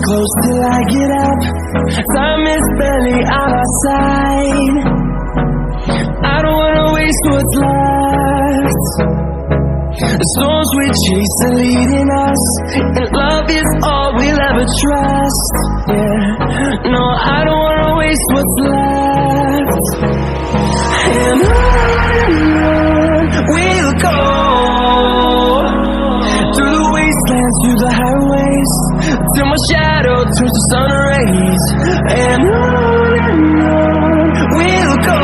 close till I get up. Time is barely on our side. I don't wanna waste what's left. The storms we chase are leading us, and love is all we'll ever trust. Yeah, no, I don't wanna waste what's left. And on we'll go, through the wastelands, through the highways, till my shadow turns to sun rays. And on we'll go,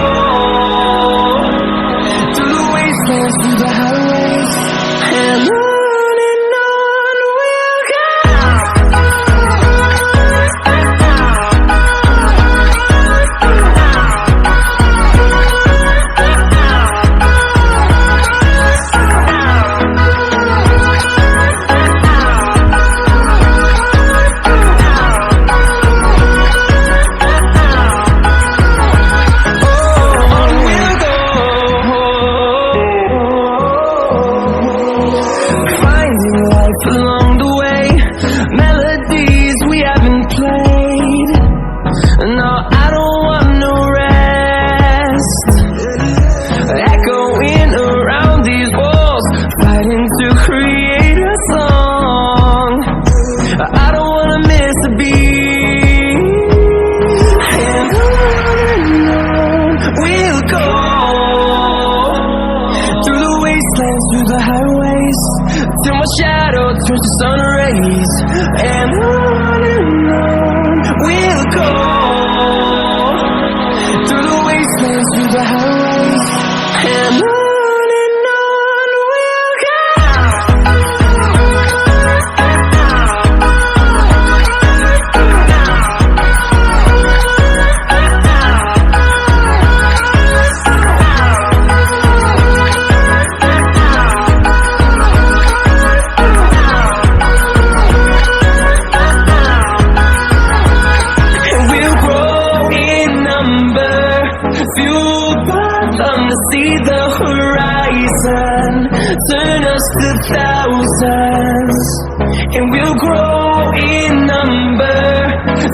through the wastelands, through the highways, and on we'll go. Along the way, melodies we haven't played. No, I don't want no rest. Echoing around these walls, fighting to create a song. I don't wanna miss a beat. And on we'll go, through the wastelands, through the highways, till my shadow turns to sun rays. And on we'll go, through the wastelands, through the highways, and on we'll go. See the horizon, turn us to thousands, and we'll grow in number.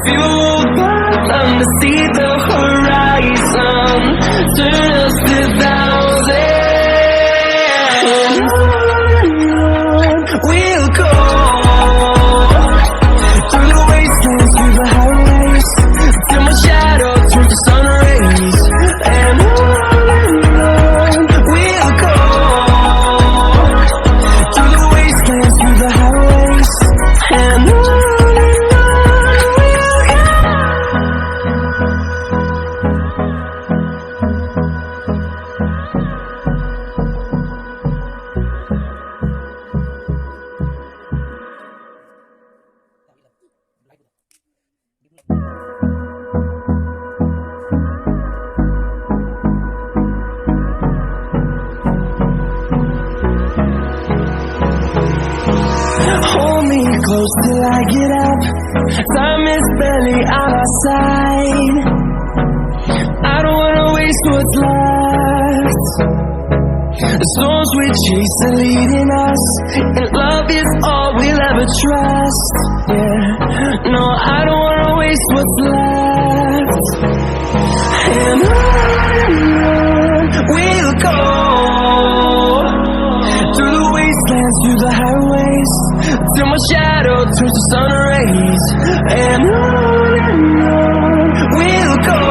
Fueled by them to see the horizon, turn us to thousands. And we'll go, through the wastelands, through the highways, till my shadow turns to sun rays. And hold me close till I get up. Time is barely on our side. I don't wanna waste what's left. The storms we chase are leading us, and love is all we'll ever trust. Yeah, no, I don't wanna waste what's left. And on we'll go, through the wastelands, through the highways, till my shadow turns to sun rays. And on we'll go,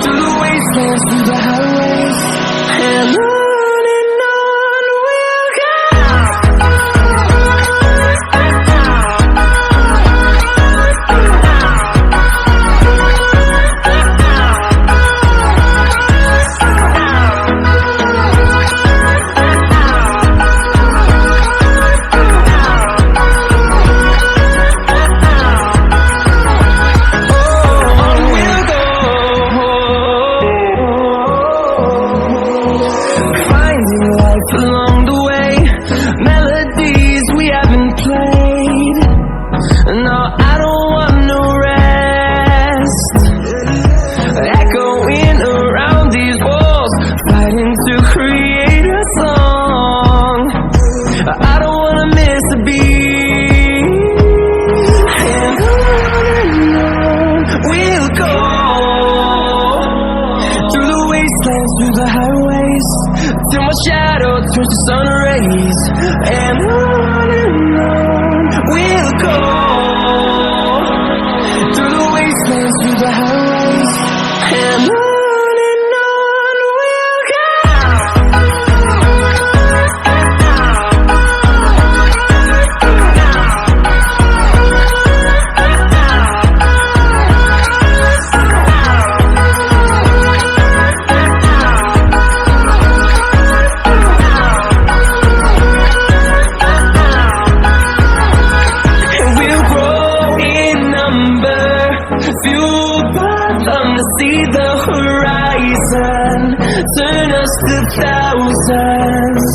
through the wastelands, through the highways, and on we'll go. till my shadow turns to sun rays. And on we'll go, through the wastelands, through the highways. And on we'll go. See the horizon, turn us to thousands,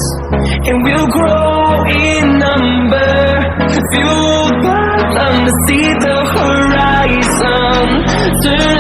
and we'll grow in number, fueled by them to see the horizon, turn